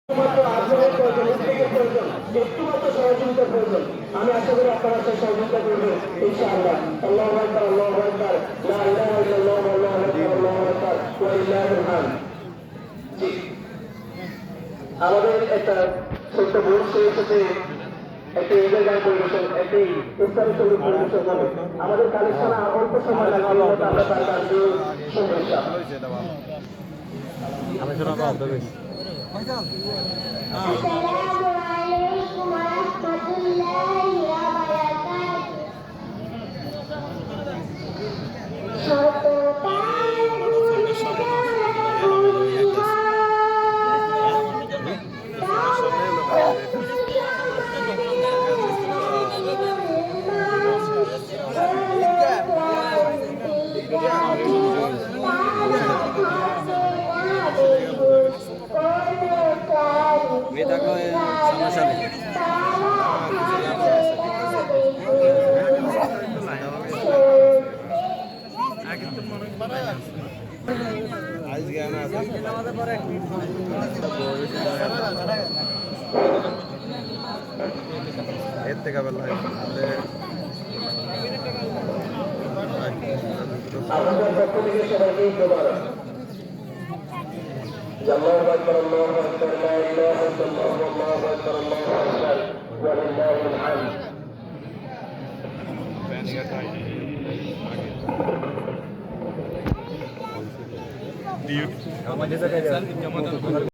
শুধুমাত্র আগ্রহের প্রয়োজন, উদ্যোগের প্রয়োজন, একটুমাত্র সহযোগিতার প্রয়োজন। আমি আশা করি আপনারা সেই সহযোগিতা করবেন ইনশাআল্লাহ। আল্লাহু আকবার, আল্লাহু আকবার, লা ইলাহা ইল্লাল্লাহ, আল্লাহু আকবার, আল্লাহু আকবার, ওয়া লিল্লাহিল হামদ। জি, আমাদের একটা ছোট্ট বোন এসেছে একটি ঈদের গান পরিবেশন, একটি ইসলামী সঙ্গীত পরিবেশন করে। আমাদের কালেকশন অল্প সময় লাগবে, আমরা তার গান দিয়ে শুনবো ইনশাআল্লাহ। আসসালামু আলাইকুম ওয়া রাহমাতুল্লাহি ওয়া এর থেকে বেলা আপনাদের পক্ষ থেকে সবাইকে ধন্যবাদ। আল্লাহু আকবার, আল্লাহু আকবার, লা ইলাহা ইল্লাল্লাহ, আল্লাহু আকবার, আল্লাহু আকবার, ওয়া লিল্লাহিল হামদ। আমাদের